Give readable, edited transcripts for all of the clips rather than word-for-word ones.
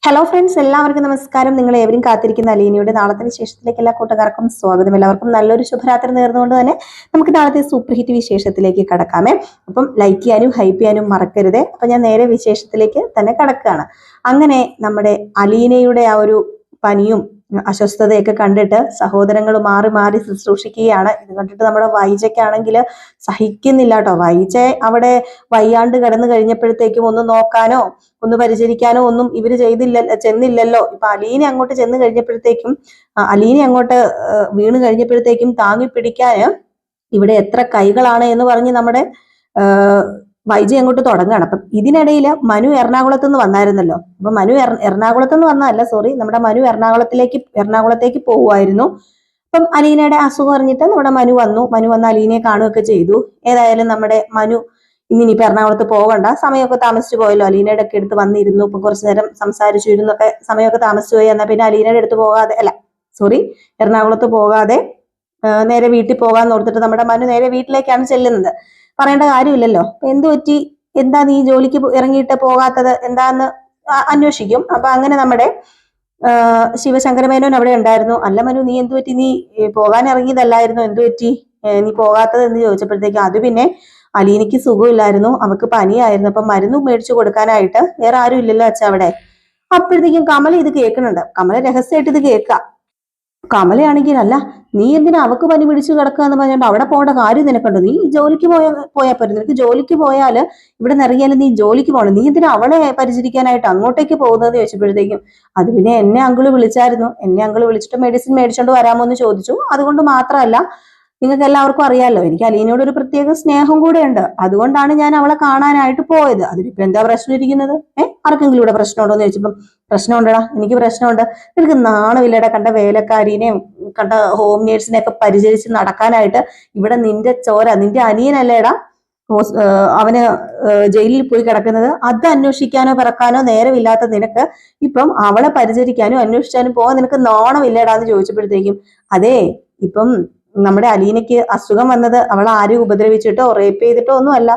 Hello friends, എല്ലാവർക്കും നമസ്കാരം. നിങ്ങൾ ഏവരും കാത്തിരിക്കുന്ന അലീനയുടെ നാളത്തെ വിശേഷത്തിലേക്ക് എല്ലാ കൂട്ടുകാർക്കും സ്വാഗതം. എല്ലാവർക്കും നല്ലൊരു ശുഭരാത്രി നേർന്നുകൊണ്ട് തന്നെ നമുക്ക് നാളത്തെ സൂപ്പർ ഹിറ്റ് വിശേഷത്തിലേക്ക് കടക്കാമേ. അപ്പം ലൈക്ക് ചെയ്യാനും ഹൈപ്പ് ചെയ്യാനും മറക്കരുതേ. അപ്പൊ ഞാൻ നേരെ വിശേഷത്തിലേക്ക് തന്നെ കടക്കുകയാണ്. അങ്ങനെ നമ്മുടെ അലീനയുടെ ആ ഒരു പനിയും അസ്വസ്ഥതയൊക്കെ കണ്ടിട്ട് സഹോദരങ്ങൾ മാറി മാറി ശുശ്രൂഷിക്കുകയാണ്. ഇത് കണ്ടിട്ട് നമ്മുടെ വൈജയ്ക്കാണെങ്കിൽ സഹിക്കുന്നില്ല കേട്ടോ. വൈജ അവിടെ വയ്യാണ്ട് കിടന്നു കഴിഞ്ഞപ്പോഴത്തേക്കും ഒന്ന് നോക്കാനോ ഒന്ന് പരിചരിക്കാനോ ഒന്നും ഇവര് ചെന്നില്ലല്ലോ. ഇപ്പൊ അലീന അങ്ങോട്ട് ചെന്ന് കഴിഞ്ഞപ്പോഴത്തേക്കും അലീന അങ്ങോട്ട് വീണ് കഴിഞ്ഞപ്പോഴത്തേക്കും താങ്ങി പിടിക്കാന് ഇവിടെ എത്ര കൈകളാണ് എന്ന് പറഞ്ഞ് നമ്മുടെ വൈജി അങ്ങോട്ട് തുടങ്ങുകയാണ്. അപ്പം ഇതിനിടയിൽ മനു എറണാകുളത്ത് നിന്ന് വന്നായിരുന്നല്ലോ. അപ്പൊ മനു എറണാകുളത്ത് നിന്ന് വന്നതല്ല, സോറി, നമ്മുടെ മനു എറണാകുളത്തേക്ക് പോവുമായിരുന്നു. അപ്പം അലീനയുടെ അസുഖം അറിഞ്ഞിട്ട് നമ്മുടെ മനു വന്ന് അലീനയെ കാണുകയൊക്കെ ചെയ്തു. ഏതായാലും നമ്മുടെ മനു ഇന്നിനിയിപ്പോ എറണാകുളത്ത് പോകണ്ട, സമയമൊക്കെ താമസിച്ചു പോയല്ലോ. അലീനയുടെ ഒക്കെ അടുത്ത് വന്നിരുന്നു. ഇപ്പൊ കുറച്ചു നേരം സംസാരിച്ചിരുന്നൊക്കെ സമയമൊക്കെ താമസിച്ചു പോയി. എന്നാൽ പിന്നെ അലീനയുടെ അടുത്ത് പോകാതെ എറണാകുളത്ത് പോകാതെ നേരെ വീട്ടിൽ പോകാന്ന് ഓർത്തിട്ട് നമ്മുടെ മനു നേരെ വീട്ടിലേക്കാണ് ചെല്ലുന്നത്. പറയേണ്ട കാര്യമില്ലല്ലോ. എന്ത് പറ്റി, എന്താ നീ ജോലിക്ക് ഇറങ്ങിയിട്ട് പോകാത്തത് എന്താന്ന് അന്വേഷിക്കും. അപ്പൊ അങ്ങനെ നമ്മുടെ ശിവശങ്കരമേനോൻ അവിടെ ഉണ്ടായിരുന്നു. അല്ല മനു, നീ എന്തു പറ്റി, നീ പോകാൻ ഇറങ്ങിയതല്ലായിരുന്നു, എന്തു പറ്റി നീ പോകാത്തത് എന്ന് ചോദിച്ചപ്പോഴത്തേക്കും അത് പിന്നെ അലീനയ്ക്ക് സുഖമില്ലായിരുന്നു, അവക്ക് പനിയായിരുന്നു. അപ്പൊ മരുന്ന് മേടിച്ചു കൊടുക്കാനായിട്ട് വേറെ ആരും ഇല്ലല്ലോ അച്ഛ അവിടെ. അപ്പോഴത്തേക്കും കമല ഇത് കേൾക്കുന്നുണ്ട്. കമല രഹസ്യമായിട്ട് ഇത് കേൾക്കാം. കമലയാണെങ്കിൽ അല്ല, നീ എന്തിനാ അവക്ക് പനി പിടിച്ചു കിടക്കുക എന്ന് പറഞ്ഞാൽ അവിടെ പോകേണ്ട കാര്യം നിനക്കുണ്ടോ? നീ ജോലിക്ക് പോയാൽ പോരും. നിനക്ക് ജോലിക്ക് പോയാല് ഇവിടെ നിറങ്ങിയാലും നീ ജോലിക്ക് പോകണം. നീ എന്തിനാ അവളെ പരിചരിക്കാനായിട്ട് അങ്ങോട്ടേക്ക് പോകുന്നത് ചോദിച്ചപ്പോഴത്തേക്കും അത് പിന്നെ എന്നെ അങ്കിള് വിളിച്ചായിരുന്നു. എന്നെ അങ്കിള് വിളിച്ചിട്ട് മെഡിസിൻ മേടിച്ചോണ്ട് വരാമോ എന്ന് ചോദിച്ചു. അതുകൊണ്ട് മാത്രമല്ല, നിങ്ങൾക്ക് എല്ലാവർക്കും അറിയാലോ, എനിക്ക് അലീനയോട് ഒരു പ്രത്യേക സ്നേഹം കൂടെ ഉണ്ട്. അതുകൊണ്ടാണ് ഞാൻ അവളെ കാണാനായിട്ട് പോയത്. അതിലിപ്പോ എന്താ പ്രശ്നം ഇരിക്കുന്നത്? ആർക്കെങ്കിലും ഇവിടെ പ്രശ്നമുണ്ടോ എന്ന് ചോദിച്ചപ്പം പ്രശ്നമുണ്ടടാ, എനിക്ക് പ്രശ്നമുണ്ട്. നിനക്ക് നാണമില്ലടാ, കണ്ട വേലക്കാരിനെയും കണ്ട ഹോം നേഴ്സിനെ ഒക്കെ പരിചരിച്ച് നടക്കാനായിട്ട്. ഇവിടെ നിന്റെ ചോര, നിന്റെ അനിയനല്ലേടാ അവന് ജയിലിൽ പോയി കിടക്കുന്നത്. അത് അന്വേഷിക്കാനോ പിറക്കാനോ നേരമില്ലാത്ത നിനക്ക് ഇപ്പം അവളെ പരിചരിക്കാനും അന്വേഷിച്ചാനും പോകാൻ നിനക്ക് നാണമില്ലേടാന്ന് ചോദിച്ചപ്പോഴത്തേക്കും അതെ, ഇപ്പം നമ്മുടെ അലീനയ്ക്ക് അസുഖം വന്നത് അവൾ ആരും ഉപദ്രവിച്ചിട്ടോ റേപ്പ് ചെയ്തിട്ടോ ഒന്നും അല്ല.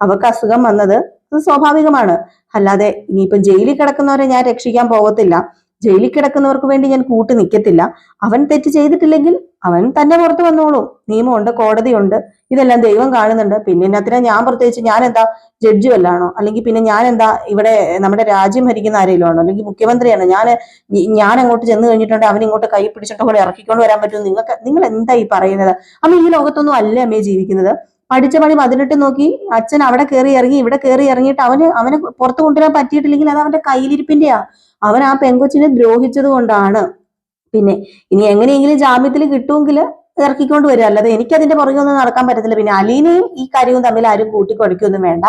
അവൾക്ക് അസുഖം വന്നത് അത് സ്വാഭാവികമാണ്. അല്ലാതെ ഇനിയിപ്പം ജയിലിൽ കിടക്കുന്നവരെ ഞാൻ രക്ഷിക്കാൻ പോകത്തില്ല. ജയിലിൽ കിടക്കുന്നവർക്ക് വേണ്ടി ഞാൻ കൂട്ട് നിൽക്കത്തില്ല. അവൻ തെറ്റ് ചെയ്തിട്ടില്ലെങ്കിൽ അവൻ തന്നെ പുറത്ത് വന്നോളും. നിയമമുണ്ട്, കോടതിയുണ്ട്, ഇതെല്ലാം ദൈവം കാണുന്നുണ്ട്. പിന്നെ എന്നാത്തിനാ ഞാൻ പ്രത്യേകിച്ച്, ഞാൻ എന്താ ജഡ്ജി വല്ലാണോ? അല്ലെങ്കിൽ പിന്നെ ഞാൻ എന്താ ഇവിടെ നമ്മുടെ രാജ്യം ഭരിക്കുന്ന ആരെങ്കിലും ആണോ? അല്ലെങ്കിൽ മുഖ്യമന്ത്രിയാണോ? ഞാൻ അങ്ങോട്ട് ചെന്ന് കഴിഞ്ഞിട്ടുണ്ട് അവൻ ഇങ്ങോട്ട് കൈ പിടിച്ചിട്ട് കൂടെ ഇറക്കിക്കൊണ്ട് വരാൻ പറ്റും? നിങ്ങൾ എന്താ ഈ പറയുന്നത്? അമ്മ ഈ ലോകത്തൊന്നും അല്ലേ അമ്മയെ ജീവിക്കുന്നത്? പഠിച്ച പണി 18 നോക്കി അച്ഛൻ അവിടെ കയറി ഇറങ്ങി ഇവിടെ കയറി ഇറങ്ങിയിട്ട് അവനെ പുറത്തു കൊണ്ടുവരാൻ പറ്റിയിട്ടില്ലെങ്കിൽ അത് അവന്റെ കയ്യിലിരിപ്പിന്റെയാ. അവൻ ആ പെങ്കൊച്ചിനെ ദ്രോഹിച്ചത് കൊണ്ടാണ്. പിന്നെ ഇനി എങ്ങനെയെങ്കിലും ജാമ്യത്തിൽ കിട്ടുമെങ്കിൽ ഇറക്കിക്കൊണ്ട് വരിക, അല്ലാതെ എനിക്ക് അതിന്റെ പുറകെ ഒന്നും നടക്കാൻ പറ്റത്തില്ല. പിന്നെ അലീനയും ഈ കാര്യവും തമ്മിൽ ആരും കൂട്ടിക്കൊടുക്കൊന്നും വേണ്ട.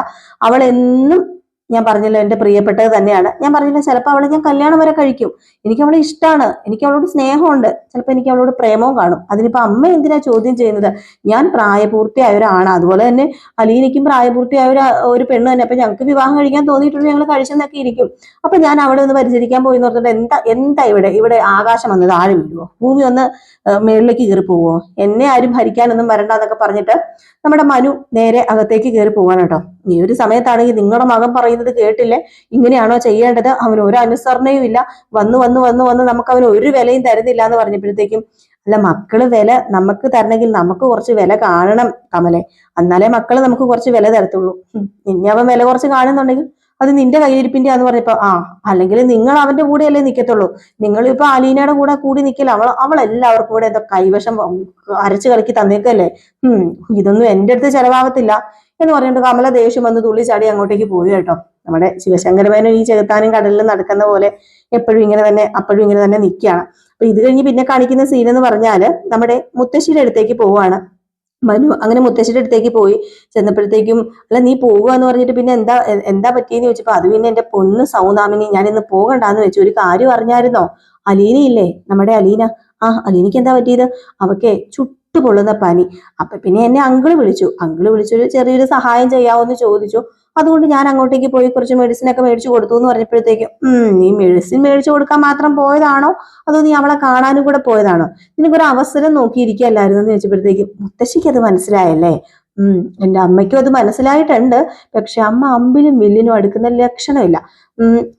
അവൾ എന്നും, ഞാൻ പറഞ്ഞല്ലോ, എന്റെ പ്രിയപ്പെട്ടത് തന്നെയാണ്. ഞാൻ പറഞ്ഞില്ല, ചിലപ്പോൾ അവളെ ഞാൻ കല്യാണം വരെ കഴിക്കും. എനിക്ക് അവളെ ഇഷ്ടമാണ്, എനിക്ക് അവളോട് സ്നേഹമുണ്ട്, ചിലപ്പോൾ എനിക്ക് അവളോട് പ്രേമവും കാണും. അതിനിപ്പോ അമ്മ എന്തിനാ ചോദ്യം ചെയ്യുന്നത്? ഞാൻ പ്രായപൂർത്തിയായ ഒരാണ്, അതുപോലെ തന്നെ അലീനയ്ക്കും പ്രായപൂർത്തിയായ ഒരു പെണ്ണ് തന്നെ. അപ്പൊ ഞങ്ങൾക്ക് വിവാഹം കഴിക്കാൻ തോന്നിയിട്ടുണ്ട്, ഞങ്ങൾ കഴിച്ചെന്നൊക്കെ ഇരിക്കും. അപ്പൊ ഞാൻ അവിടെ ഒന്ന് പരിചരിക്കാൻ പോയി എന്ന് പറഞ്ഞിട്ട് എന്താ ഇവിടെ ആകാശം വന്ന് താഴെ വീഴുവോ? ഭൂമി ഒന്ന് മേളിലേക്ക് കയറി പോവോ? എന്നെ ആരും ഭരിക്കാനൊന്നും വരണ്ട എന്നൊക്കെ പറഞ്ഞിട്ട് നമ്മുടെ മനു നേരെ അകത്തേക്ക് കയറി പോവാണ് കേട്ടോ. ഈ ഒരു സമയത്താണെങ്കിൽ നിങ്ങളുടെ മകൻ പറയുന്നത് കേട്ടില്ലേ, ഇങ്ങനെയാണോ ചെയ്യേണ്ടത്? അവന് ഒരു അനുസരണയും ഇല്ല, വന്ന് നമുക്ക് അവന് ഒരു വിലയും തരുന്നില്ല എന്ന് പറഞ്ഞപ്പോഴത്തേക്കും അല്ല, മക്കള് വില നമുക്ക് തരണമെങ്കിൽ നമുക്ക് കുറച്ച് വില കാണണം കമലെ, എന്നാലേ മക്കള് നമുക്ക് കുറച്ച് വില തരത്തുള്ളൂ. ഇനി അവൻ വില കുറച്ച് കാണുന്നുണ്ടെങ്കിൽ അത് നിന്റെ കയ്യിരിപ്പിന്റെ ആന്ന് പറഞ്ഞപ്പോ അല്ലെങ്കിൽ നിങ്ങൾ അവന്റെ കൂടെ അല്ലേ നിൽക്കത്തുള്ളൂ. നിങ്ങളിപ്പോ അലീനയുടെ കൂടി നിൽക്കില്ല. അവൾ എല്ലാവർക്കും കൂടെ എന്താ കൈവശം അരച്ചു കളിക്ക് തന്നേക്കല്ലേ. ഇതൊന്നും എന്റെ അടുത്ത് ചെലവാകത്തില്ല എന്ന് പറഞ്ഞിട്ട് കമല ദേഷ്യം വന്ന് തുള്ളി ചാടി അങ്ങോട്ടേക്ക് പോയി കേട്ടോ. നമ്മുടെ ശിവശങ്കരമേനോൻ ഈ ചെകുത്താനും കടലിലും നടക്കുന്ന പോലെ എപ്പോഴും ഇങ്ങനെ തന്നെ നിൽക്കുകയാണ്. അപ്പൊ ഇത് കഴിഞ്ഞ് പിന്നെ കാണിക്കുന്ന സീൻ എന്ന് പറഞ്ഞാല് നമ്മുടെ മുത്തശ്ശിയുടെ അടുത്തേക്ക് പോവാണ് മനു. അങ്ങനെ മുത്തശ്ശിയുടെ അടുത്തേക്ക് പോയി ചെന്നപ്പോഴത്തേക്കും അല്ല, നീ പോകുക എന്ന് പറഞ്ഞിട്ട് പിന്നെ എന്താ പറ്റിയെന്ന് ചോദിച്ചപ്പോ അത് പിന്നെ എന്റെ പൊന്ന് സൗദാമിനി, ഞാൻ ഇന്ന് പോകണ്ടാന്ന് വെച്ചു. ഒരു കാര്യം അറിഞ്ഞായിരുന്നോ? അലീന ഇല്ലേ, നമ്മുടെ അലീന, അലീനയ്ക്ക് എന്താ പറ്റിയത്? അവക്കെ പൊള്ളുന്ന പനി. അപ്പൊ പിന്നെ എന്നെ അങ്കിള് വിളിച്ചൊരു ചെറിയൊരു സഹായം ചെയ്യാവോന്ന് ചോദിച്ചു. അതുകൊണ്ട് ഞാൻ അങ്ങോട്ടേക്ക് പോയി കുറച്ച് മെഡിസിൻ ഒക്കെ മേടിച്ചു കൊടുത്തു എന്ന് പറഞ്ഞപ്പോഴത്തേക്കും നീ മെഡിസിൻ മേടിച്ചു കൊടുക്കാൻ മാത്രം പോയതാണോ, അതോ നീ അവളെ കാണാനും കൂടെ പോയതാണോ? നിനക്കൊരു അവസരം നോക്കിയിരിക്കുകയല്ലായിരുന്നു എന്ന് ചോദിച്ചപ്പോഴത്തേക്കും മുത്തശ്ശിക്ക് അത് മനസ്സിലായല്ലേ. എന്റെ അമ്മയ്ക്കും അത് മനസ്സിലായിട്ടുണ്ട്. പക്ഷെ അമ്മ അമ്പിലും വില്ലിനും അടുക്കുന്ന ലക്ഷണമില്ല.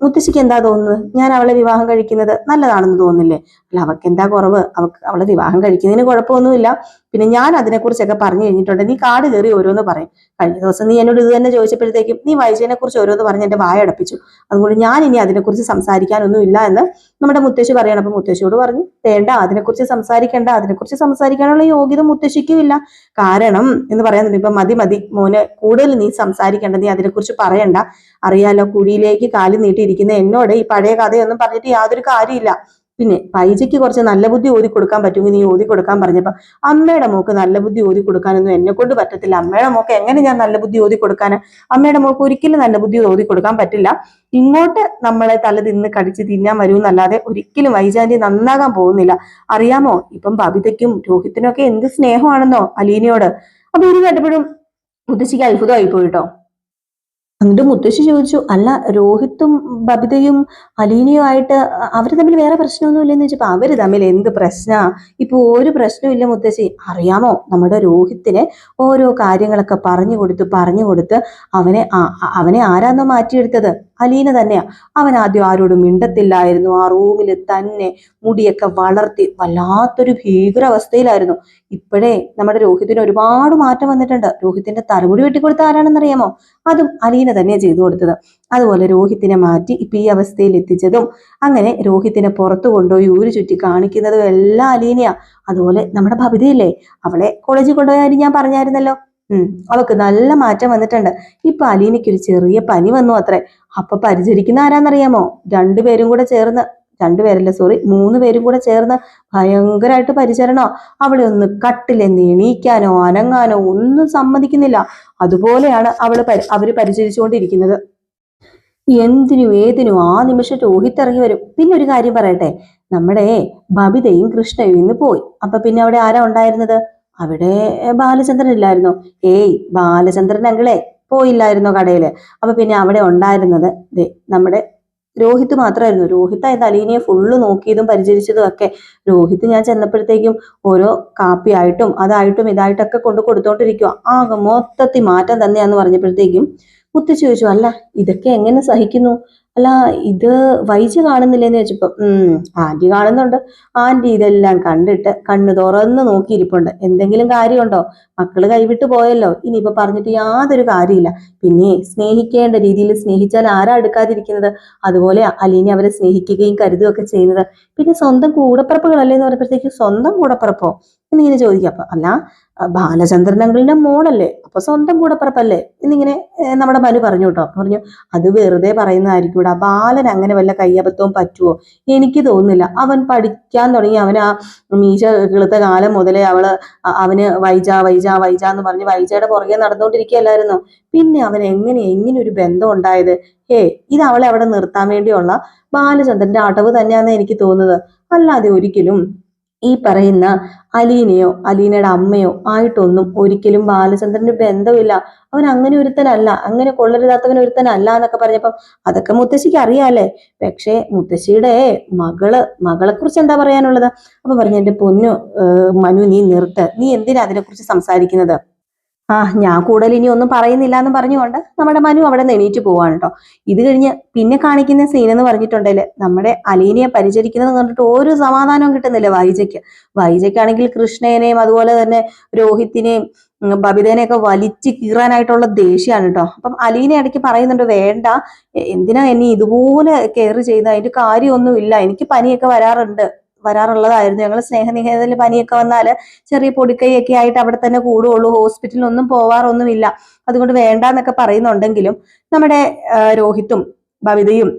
മുത്തശ്ശിക്ക് എന്താ തോന്നുന്നത്? ഞാൻ അവളെ വിവാഹം കഴിക്കുന്നത് നല്ലതാണെന്ന് തോന്നുന്നില്ലേ? അല്ല, അവൾക്ക് എന്താ കുറവ്? അവളെ വിവാഹം കഴിക്കുന്നതിന് കുഴപ്പമൊന്നുമില്ല. പിന്നെ ഞാൻ അതിനെക്കുറിച്ചൊക്കെ പറഞ്ഞു കഴിഞ്ഞിട്ടുണ്ട്. നീ കാട് കയറി ഓരോന്ന് പറയും. കഴിഞ്ഞ ദിവസം നീ എന്നോട് ഇത് തന്നെ ചോദിച്ചപ്പോഴത്തേക്കും നീ വൈജയനെ കുറിച്ച് ഓരോന്ന് പറഞ്ഞ് എന്റെ വായ അടപ്പിച്ചു. അതുകൊണ്ട് ഞാൻ ഇനി അതിനെക്കുറിച്ച് സംസാരിക്കാനൊന്നും ഇല്ല എന്ന് നമ്മുടെ മുത്തശ്ശി പറയണം. അപ്പൊ മുത്തശ്ശിയോട് പറഞ്ഞു, വേണ്ട, അതിനെക്കുറിച്ച് സംസാരിക്കേണ്ട, അതിനെക്കുറിച്ച് സംസാരിക്കാനുള്ള യോഗ്യത മുത്തശ്ശിക്കും ഇല്ല. കാരണം എന്ന് പറയാൻ ഇപ്പൊ മതി മതി മോനെ, കൂടുതൽ നീ സംസാരിക്കേണ്ട, നീ അതിനെക്കുറിച്ച് പറയണ്ട. അറിയാലോ, കുഴിയിലേക്ക് കാലി നീട്ടിയിരിക്കുന്ന എന്നോട് ഈ പഴയ കഥയൊന്നും പറഞ്ഞിട്ട് യാതൊരു കാര്യമില്ല. പിന്നെ വൈജയ്ക്ക് കുറച്ച് നല്ല ബുദ്ധി ഓതി കൊടുക്കാൻ പറ്റുമെങ്കിൽ നീ ഓതി കൊടുക്കാൻ പറഞ്ഞപ്പോ, അമ്മയുടെ മോക്ക് നല്ല ബുദ്ധി ഓതി കൊടുക്കാനൊന്നും എന്നെ കൊണ്ട് പറ്റത്തില്ല. അമ്മയുടെ മോക്ക് എങ്ങനെ ഞാൻ നല്ല ബുദ്ധി ഓതി കൊടുക്കാൻ? അമ്മയുടെ മോക്ക് ഒരിക്കലും നല്ല ബുദ്ധി ഓതി കൊടുക്കാൻ പറ്റില്ല. ഇങ്ങോട്ട് നമ്മളെ തല തിന്ന് കടിച്ച് തിന്നാൻ വരുമെന്നല്ലാതെ ഒരിക്കലും വൈജാന്റി നന്നാകാൻ പോകുന്നില്ല. അറിയാമോ, ഇപ്പം ബബിതയ്ക്കും രോഹിത്തിനും ഒക്കെ എന്ത് സ്നേഹമാണെന്നോ അലീനയോട്. അപ്പൊ ഇത് കേട്ടപ്പോഴും മുത്തശ്ശിക്ക് അത്ഭുതമായി പോയിട്ടോ. എന്നിട്ട് മുത്തശ്ശി ചോദിച്ചു, അല്ല, രോഹിത്തും ബബിതയും അലീനയും ആയിട്ട് അവര് തമ്മിൽ വേറെ പ്രശ്നമൊന്നും ഇല്ലെന്ന് ചോദിച്ചപ്പോ, അവര് തമ്മിൽ എന്ത് പ്രശ്നാ? ഇപ്പൊ ഒരു പ്രശ്നമില്ല മുത്തശ്ശി. അറിയാമോ, നമ്മുടെ രോഹിത്തിനെ ഓരോ കാര്യങ്ങളൊക്കെ പറഞ്ഞു കൊടുത്ത് അവനെ ആരാന്നോ മാറ്റിയെടുത്തത്? അലീന തന്നെയാ. അവൻ ആദ്യം ആരോടും മിണ്ടത്തില്ലായിരുന്നു. ആ റൂമിൽ തന്നെ മുടിയൊക്കെ വളർത്തി വല്ലാത്തൊരു ഭീകരാവസ്ഥയിലായിരുന്നു. ഇപ്പോഴേ നമ്മുടെ രോഹിത്തിന് ഒരുപാട് മാറ്റം വന്നിട്ടുണ്ട്. രോഹിത്തിന്റെ തലമുടി വെട്ടിക്കൊടുത്ത ആരാണെന്നറിയാമോ? അതും അലീന തന്നെ ചെയ്തു കൊടുത്തത്. അതുപോലെ രോഹിത്തിനെ മാറ്റി ഇപ്പൊ ഈ അവസ്ഥയിൽ എത്തിച്ചതും, അങ്ങനെ രോഹിത്തിനെ പുറത്തു കൊണ്ടുപോയി ഊര് ചുറ്റി കാണിക്കുന്നതും എല്ലാം അലീനയാ. അതുപോലെ നമ്മുടെ ഭവിതയില്ലേ, അവളെ കോളേജിൽ കൊണ്ടുപോയാലും ഞാൻ പറഞ്ഞായിരുന്നല്ലോ. അവൾക്ക് നല്ല മാറ്റം വന്നിട്ടുണ്ട്. ഇപ്പൊ അലീനയ്ക്ക് ഒരു ചെറിയ പനി വന്നു അത്രേ. അപ്പൊ പരിചരിക്കുന്ന ആരാന്നറിയാമോ? മൂന്ന് പേരും കൂടെ ചേർന്ന് ഭയങ്കരമായിട്ട് പരിചരണോ. അവളെ ഒന്ന് കട്ടിലെന്ന് എണീക്കാനോ അനങ്ങാനോ ഒന്നും സമ്മതിക്കുന്നില്ല. അതുപോലെയാണ് അവര് പരിചരിച്ചുകൊണ്ടിരിക്കുന്നത്. എന്തിനും ഏതിനും ആ നിമിഷം രോഹിത് ഇറങ്ങി വരും. പിന്നെ ഒരു കാര്യം പറയട്ടെ, നമ്മുടെ ബബിതയും കൃഷ്ണയും ഇന്ന് പോയി. അപ്പൊ പിന്നെ അവിടെ ആരാ ഉണ്ടായിരുന്നത്? അവിടെ ബാലചന്ദ്രൻ ഇല്ലായിരുന്നോ? ബാലചന്ദ്രൻ അങ്കിളെ പോയില്ലായിരുന്നോ കടയില്? അപ്പൊ പിന്നെ അവിടെ ഉണ്ടായിരുന്നത് നമ്മുടെ രോഹിത് മാത്രമായിരുന്നു. രോഹിത്തായിരുന്നു അലീനയെ ഫുള്ള് നോക്കിയതും പരിചരിച്ചതും ഒക്കെ. രോഹിത് ഞാൻ ചെന്നപ്പോഴത്തേക്കും ഓരോ കാപ്പിയായിട്ടും അതായിട്ടും ഇതായിട്ടൊക്കെ കൊടുത്തോണ്ടിരിക്കുക. ആകെ മൊത്തത്തിൽ മാറ്റം തന്നെയാന്ന് പറഞ്ഞപ്പോഴത്തേക്കും മുത്തശ്ശി ചോദിച്ചു, അല്ല, ഇതൊക്കെ എങ്ങനെ സഹിക്കുന്നു? അല്ല, ഇത് വൈജ കാണുന്നില്ലെന്ന് ചോദിച്ചപ്പോ, ആന്റി കാണുന്നുണ്ട്. ആന്റി ഇതെല്ലാം കണ്ടിട്ട് കണ്ണു തുറന്ന് നോക്കിയിരിപ്പുണ്ട്. എന്തെങ്കിലും കാര്യമുണ്ടോ? മക്കള് കൈവിട്ട് പോയല്ലോ, ഇനിയിപ്പോ പറഞ്ഞിട്ട് യാതൊരു കാര്യമില്ല. പിന്നെ സ്നേഹിക്കേണ്ട രീതിയിൽ സ്നേഹിച്ചാൽ ആരാ എടുക്കാതിരിക്കുന്നത്? അതുപോലെ അലീന അവരെ സ്നേഹിക്കുകയും കരുതുകയൊക്കെ ചെയ്യുന്നത്. പിന്നെ സ്വന്തം കൂടപ്പിറപ്പുകളല്ലേ എന്ന് പറഞ്ഞപ്പോഴത്തേക്ക്, സ്വന്തം കൂടപ്പിറപ്പോ എന്നിങ്ങനെ ചോദിക്കാം. അപ്പൊ അല്ല, ബാലചന്ദ്രൻ അങ്കിളിന്റെ മോളല്ലേ, അപ്പൊ സ്വന്തം കൂടപ്പിറപ്പല്ലേ എന്നിങ്ങനെ നമ്മുടെ മനു പറഞ്ഞു കേട്ടോ. പറഞ്ഞു, അത് വെറുതെ പറയുന്നതായിരിക്കും. ബാലൻ അങ്ങനെ വല്ല കയ്യബദ്ധവും പറ്റുമോ? എനിക്ക് തോന്നുന്നില്ല. അവൻ പഠിക്കാൻ തുടങ്ങി, അവൻ ആ മീശ കിളുത്ത കാലം മുതലേ അവന് വൈജ എന്ന് പറഞ്ഞ് വൈജയുടെ പുറകെ നടന്നുകൊണ്ടിരിക്കുകയല്ലായിരുന്നോ? പിന്നെ അവൻ എങ്ങനെ ഒരു ബന്ധം ഉണ്ടായത്? ഇത് അവളെ അവിടെ നിർത്താൻ വേണ്ടിയുള്ള ബാലചന്ദ്രന്റെ അടവ് തന്നെയാണെന്ന് എനിക്ക് തോന്നുന്നത്. അല്ലാതെ ഒരിക്കലും ഈ പറയുന്ന അലീനയോ അലീനയുടെ അമ്മയോ ആയിട്ടൊന്നും ഒരിക്കലും ബാലചന്ദ്രന് ബന്ധമില്ല. അവൻ അങ്ങനെ ഒരുത്തനല്ല, അങ്ങനെ കൊള്ളരുതാത്തവൻ ഒരുത്തനല്ല എന്നൊക്കെ പറഞ്ഞപ്പം അതൊക്കെ മുത്തശ്ശിക്ക് അറിയാല്ലേ. പക്ഷേ മുത്തശ്ശിയുടെ മകളെ കുറിച്ച് എന്താ പറയാനുള്ളത്? അപ്പൊ പറഞ്ഞു, എന്റെ പൊന്നു മനു, നീ നിർത്ത്. നീ എന്തിനാ അതിനെക്കുറിച്ച് സംസാരിക്കുന്നത്? ഞാൻ കൂടുതൽ ഇനി ഒന്നും പറയുന്നില്ല എന്ന് പറഞ്ഞുകൊണ്ട് നമ്മുടെ മനു അവിടെ നിന്ന് എണീറ്റ് പോവാണ് കേട്ടോ. ഇത് കഴിഞ്ഞ് പിന്നെ കാണിക്കുന്ന സീൻ എന്ന് പറഞ്ഞിട്ടുണ്ടെങ്കിൽ, നമ്മുടെ അലീനയെ പരിചരിക്കുന്നത് കണ്ടിട്ട് ഒരു സമാധാനവും കിട്ടുന്നില്ല വൈജയ്ക്കാണെങ്കിൽ കൃഷ്ണേനെയും അതുപോലെ തന്നെ രോഹിത്തിനെയും ബബിതേനെയൊക്കെ വലിച്ചു കീറാനായിട്ടുള്ള ദേഷ്യമാണ് കേട്ടോ. അപ്പം അലീന ഇടയ്ക്ക് പറയുന്നുണ്ട്, വേണ്ട, എന്തിനാ എന്നെ ഇതുപോലെ കെയർ ചെയ്യുന്നത്? അതിന്റെ കാര്യമൊന്നുമില്ല, എനിക്ക് പനിയൊക്കെ വരാറുള്ളതായിരുന്നു. ഞങ്ങൾ സ്നേഹനികേതനിൽ പനിയൊക്കെ വന്നാല് ചെറിയ പൊടിക്കൈയൊക്കെ ആയിട്ട് അവിടെ തന്നെ കൂടുള്ളൂ, ഹോസ്പിറ്റലിൽ ഒന്നും പോവാറൊന്നുമില്ല. അതുകൊണ്ട് വേണ്ടാന്നൊക്കെ പറയുന്നുണ്ടെങ്കിലും നമ്മുടെ രോഹിത്തും ബബിതയും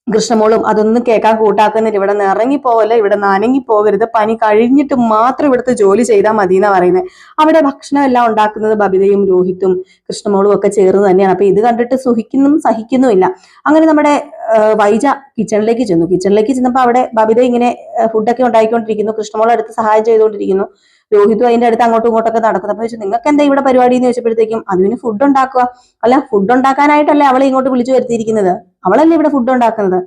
കൃഷ്ണമോളും അതൊന്നും കേൾക്കാൻ കൂട്ടാക്കുന്നില്ല. ഇവിടെ നിന്ന് ഇറങ്ങിപ്പോവല്ല, ഇവിടെ നിന്ന് അനങ്ങിപ്പോകരുത്, പനി കഴിഞ്ഞിട്ട് മാത്രം ഇവിടുത്തെ ജോലി ചെയ്താൽ മതി എന്നാ പറയുന്നത്. അവിടെ ഭക്ഷണം എല്ലാം ഉണ്ടാക്കുന്നത് ബബിതയും രോഹിത്തും കൃഷ്ണമോളും ഒക്കെ ചേർന്ന് തന്നെയാണ്. അപ്പൊ ഇത് കണ്ടിട്ട് സഹിക്കുന്നുമില്ല. അങ്ങനെ നമ്മുടെ വൈജ കിച്ചണിലേക്ക് ചെന്നപ്പോൾ അവിടെ ബബിത ഇങ്ങനെ ഫുഡൊക്കെ ഉണ്ടാക്കിക്കൊണ്ടിരിക്കുന്നു. കൃഷ്ണമോൾ അടുത്ത് സഹായം ചെയ്തുകൊണ്ടിരിക്കുന്നു. രോഹിത്തും അതിന്റെ അടുത്ത് അങ്ങോട്ടും ഇങ്ങോട്ടൊക്കെ നടക്കുന്നു. അപ്പൊ ചോദിച്ചു, നിങ്ങൾക്ക് എന്താ ഇവിടെ പരിപാടി എന്ന് ചോദിച്ചപ്പോഴത്തേക്കും, അതിന് ഫുഡ് ഉണ്ടാക്കുക. അല്ല, ഫുഡ് ഉണ്ടാക്കാനായിട്ടല്ലേ അവളെ ഇങ്ങോട്ട് വിളിച്ചു വരുത്തിയിരിക്കുന്നത്? അവളല്ലേ ഇവിടെ ഫുഡ് ഉണ്ടാക്കുന്നത്?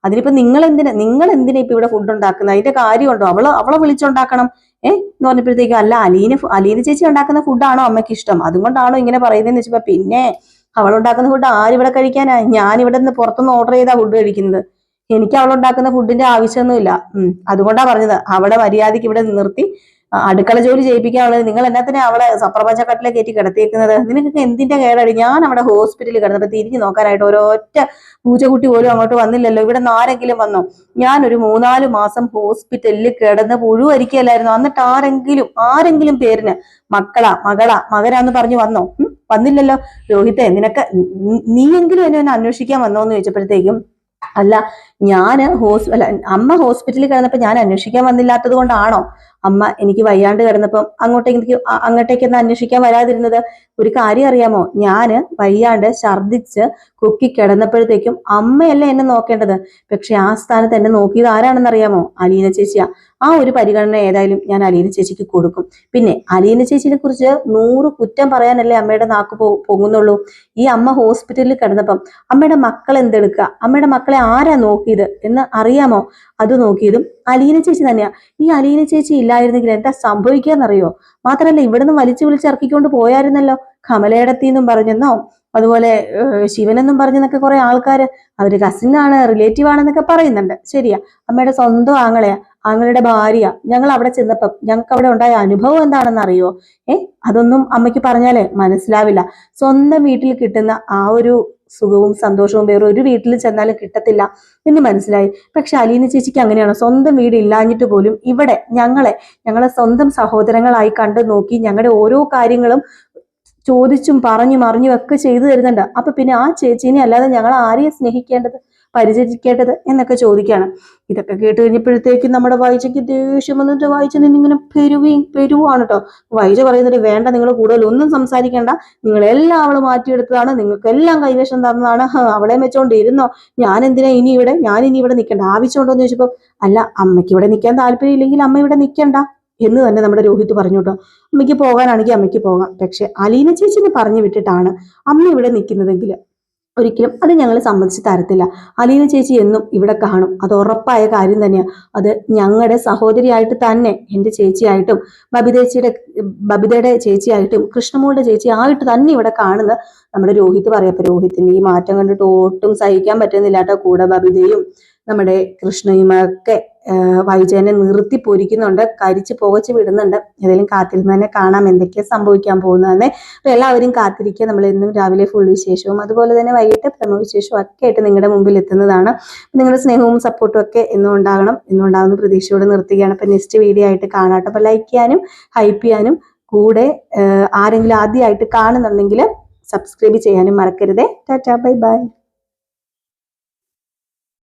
അതിനിപ്പോ നിങ്ങൾ എന്തിനാ ഇപ്പൊ ഇവിടെ ഫുഡ് ഉണ്ടാക്കുന്നത്? അതിന്റെ കാര്യമുണ്ടോ? അവളെ വിളിച്ചുണ്ടാക്കണം എന്ന് പറഞ്ഞപ്പോഴത്തേക്കും, അല്ല, അലീന ചേച്ചി ഉണ്ടാക്കുന്ന ഫുഡാണോ അമ്മയ്ക്ക് ഇഷ്ടം, അതുകൊണ്ടാണോ ഇങ്ങനെ പറയുന്നതെന്ന് വെച്ചപ്പോ, പിന്നെ അവളുണ്ടാക്കുന്ന ഫുഡ് ആരിവിടെ കഴിക്കാനാ? ഞാൻ ഇവിടെ നിന്ന് പുറത്തുനിന്ന് ഓർഡർ ചെയ്താ ഫുഡ് കഴിക്കുന്നത്. എനിക്ക് അവളുണ്ടാക്കുന്ന ഫുഡിന്റെ ആവശ്യമൊന്നുമില്ല. അതുകൊണ്ടാ പറഞ്ഞത് അവിടെ മര്യാദയ്ക്ക് ഇവിടെ നിർത്തി അടുക്കള ജോലി ചെയ്യിപ്പിക്കാനുള്ളത്. നിങ്ങൾ എന്നാത്തിനാ അവളെ സപ്രപഞ്ചക്കട്ടിലെ കയറ്റി കിടത്തിയേക്കുന്നത്? നിനക്കൊക്കെ എന്തിന്റെ കേടാടി? ഞാൻ അവിടെ ഹോസ്പിറ്റലിൽ കിടന്നപ്പോ തിരിഞ്ഞു നോക്കാനായിട്ട് ഒരൊറ്റ പൂച്ചക്കുട്ടി പോലും അങ്ങോട്ട് വന്നില്ലല്ലോ. ഇവിടെ നിന്ന് ആരെങ്കിലും വന്നോ? ഞാനൊരു 3-4 മാസം ഹോസ്പിറ്റലിൽ കിടന്ന് പുഴുവരിക്കലായിരുന്നു. എന്നിട്ട് ആരെങ്കിലും പേരിന് മകളാ മകനാന്ന് പറഞ്ഞു വന്നോ? വന്നില്ലല്ലോ. രോഹിത്തെ, നിനക്ക് നീയെങ്കിലും എന്നെ അന്വേഷിക്കാൻ വന്നോന്ന് ചോദിച്ചപ്പോഴത്തേക്കും, അല്ല അമ്മ ഹോസ്പിറ്റലിൽ കിടന്നപ്പോ ഞാൻ അന്വേഷിക്കാൻ വന്നില്ലാത്തത് കൊണ്ടാണോ അമ്മ എനിക്ക് വയ്യാണ്ട് കിടന്നപ്പം അങ്ങോട്ടേക്കൊന്ന് അന്വേഷിക്കാൻ വരാതിരുന്നത്? ഒരു കാര്യം അറിയാമോ? ഞാന് വയ്യാണ്ട് ഛർദിച്ച് കുക്കി കിടന്നപ്പോഴത്തേക്കും അമ്മയല്ലേ എന്നെ നോക്കേണ്ടത്. പക്ഷെ ആ സ്ഥാനത്ത് എന്നെ നോക്കിയത് ആരാണെന്ന് അറിയാമോ? അലീന ചേച്ചിയാ. ആ ഒരു പരിഗണന ഏതായാലും ഞാൻ അലീന ചേച്ചിക്ക് കൊടുക്കും. പിന്നെ അലീന ചേച്ചിനെ കുറിച്ച് 100 കുറ്റം പറയാനല്ലേ അമ്മയുടെ നാക്ക് പൊങ്ങുന്നുള്ളൂ. ഈ അമ്മ ഹോസ്പിറ്റലിൽ കിടന്നപ്പം അമ്മയുടെ മക്കൾ എന്തെടുക്കുക, അമ്മയുടെ മക്കളെ ആരാ നോക്കിയത് എന്ന് അറിയാമോ? അത് നോക്കിയതും അലീന ചേച്ചി തന്നെയാ. ഈ അലീന ചേച്ചി ഇല്ലായിരുന്നെങ്കിൽ എന്താ സംഭവിക്കാന്നറിയോ? മാത്രല്ല ഇവിടുന്ന് വിളിച്ചിറക്കിക്കൊണ്ട് പോയായിരുന്നല്ലോ. കമലയിടത്തിന്നും പറഞ്ഞെന്നോ അതുപോലെ ശിവനെന്നും പറഞ്ഞെന്നൊക്കെ കുറെ ആൾക്കാര് അവര് കസിനാണ്, റിലേറ്റീവ് ആണെന്നൊക്കെ പറയുന്നുണ്ട്. ശരിയാ, അമ്മയുടെ സ്വന്തം ആങ്ങളുടെ ഭാര്യ. ഞങ്ങൾ അവിടെ ചെന്നപ്പം ഞങ്ങൾക്ക് അവിടെ ഉണ്ടായ അനുഭവം എന്താണെന്ന് അറിയോ? അതൊന്നും അമ്മയ്ക്ക് പറഞ്ഞാലേ മനസ്സിലാവില്ല. സ്വന്തം വീട്ടിൽ കിട്ടുന്ന ആ ഒരു സുഖവും സന്തോഷവും വേറെ ഒരു വീട്ടിൽ ചെന്നാലും കിട്ടത്തില്ല എന്ന് മനസ്സിലായി. പക്ഷെ അലീന ചേച്ചിക്ക് അങ്ങനെയാണ്. സ്വന്തം വീട് ഇല്ലാഞ്ഞിട്ട് പോലും ഇവിടെ ഞങ്ങളെ സ്വന്തം സഹോദരങ്ങളായി കണ്ടു നോക്കി ഞങ്ങളുടെ ഓരോ കാര്യങ്ങളും ചോദിച്ചും പറഞ്ഞും അറിഞ്ഞും ഒക്കെ ചെയ്തു തരുന്നുണ്ട്. അപ്പൊ പിന്നെ ആ ചേച്ചീനെ അല്ലാതെ ഞങ്ങൾ ആരെയും സ്നേഹിക്കേണ്ടത്, പരിചരിക്കേണ്ടത് എന്നൊക്കെ ചോദിക്കുകയാണ്. ഇതൊക്കെ കേട്ട് കഴിഞ്ഞപ്പോഴത്തേക്കും നമ്മുടെ വൈജയ്ക്ക് ദേഷ്യം വന്നിട്ട് വായിച്ച നിന്നിങ്ങനെ പെരുവാണ് കേട്ടോ. വൈജ പറയുന്നത്, വേണ്ട, നിങ്ങൾ കൂടുതൽ ഒന്നും സംസാരിക്കേണ്ട, നിങ്ങളെല്ലാം അവള് മാറ്റിയെടുത്തതാണ്, നിങ്ങൾക്കെല്ലാം കൈവശം തന്നതാണ്, അവളെ വെച്ചോണ്ടിരുന്നോ, ഞാൻ ഇനി ഇവിടെ നിൽക്കേണ്ട ആവശ്യമുണ്ടോ എന്ന് ചോദിച്ചപ്പോ, അല്ല, അമ്മയ്ക്ക് ഇവിടെ നിൽക്കാൻ താല്പര്യം ഇല്ലെങ്കിൽ അമ്മ ഇവിടെ നിൽക്കണ്ട എന്ന് തന്നെ നമ്മുടെ രോഹിത് പറഞ്ഞു കേട്ടോ. അമ്മയ്ക്ക് പോകാനാണെങ്കിൽ അമ്മയ്ക്ക് പോകാം, പക്ഷെ അലീന ചേച്ചിനെ പറഞ്ഞു വിട്ടിട്ടാണ് അമ്മ ഇവിടെ നിൽക്കുന്നതെങ്കിൽ ഒരിക്കലും അത് ഞങ്ങൾ സമ്മതിച്ച് തരത്തില്ല. അലീന ചേച്ചി എന്നും ഇവിടെ കാണും, അത് ഉറപ്പായ കാര്യം തന്നെയാണ്. അത് ഞങ്ങളുടെ സഹോദരിയായിട്ട് തന്നെ, എൻ്റെ ചേച്ചിയായിട്ടും ബബിതയുടെ ചേച്ചിയായിട്ടും കൃഷ്ണമോളുടെ ചേച്ചിയായിട്ട് തന്നെ ഇവിടെ കാണുന്ന നമ്മുടെ രോഹിത് പറയാം. അപ്പൊ രോഹിത്തിന്റെ ഈ മാറ്റം കണ്ടിട്ട് ഒട്ടും സഹിക്കാൻ പറ്റുന്നില്ല കേട്ടോ. കൂടെ ബബിതയും നമ്മുടെ കൃഷ്ണയും ഒക്കെ വൈജയനെ നിർത്തി പൊരിക്കുന്നുണ്ട്, കരിച്ച് പുകച്ച് വിടുന്നുണ്ട്. ഏതെങ്കിലും കാത്തിരുന്ന് തന്നെ കാണാം എന്തൊക്കെയാ സംഭവിക്കാൻ പോകുന്നതെന്ന്. അപ്പൊ എല്ലാവരും കാത്തിരിക്കുക. നമ്മൾ എന്നും രാവിലെ ഫുൾ വിശേഷവും അതുപോലെ തന്നെ വൈകിട്ട് പ്രമോ വിശേഷവും ഒക്കെ ആയിട്ട് നിങ്ങളുടെ മുമ്പിൽ എത്തുന്നതാണ്. നിങ്ങളുടെ സ്നേഹവും സപ്പോർട്ടും ഒക്കെ എന്നും ഉണ്ടാകുന്ന പ്രതീക്ഷയോടെ നിർത്തുകയാണ്. അപ്പൊ നെക്സ്റ്റ് വീഡിയോ ആയിട്ട് കാണാട്ടെ. അപ്പൊ ലൈക്ക് ചെയ്യാനും ഹൈപ്പ് ചെയ്യാനും കൂടെ ആരെങ്കിലും ആദ്യമായിട്ട് കാണുന്നുണ്ടെങ്കിൽ സബ്സ്ക്രൈബ് ചെയ്യാനും മറക്കരുതേ. Tata, bye bye.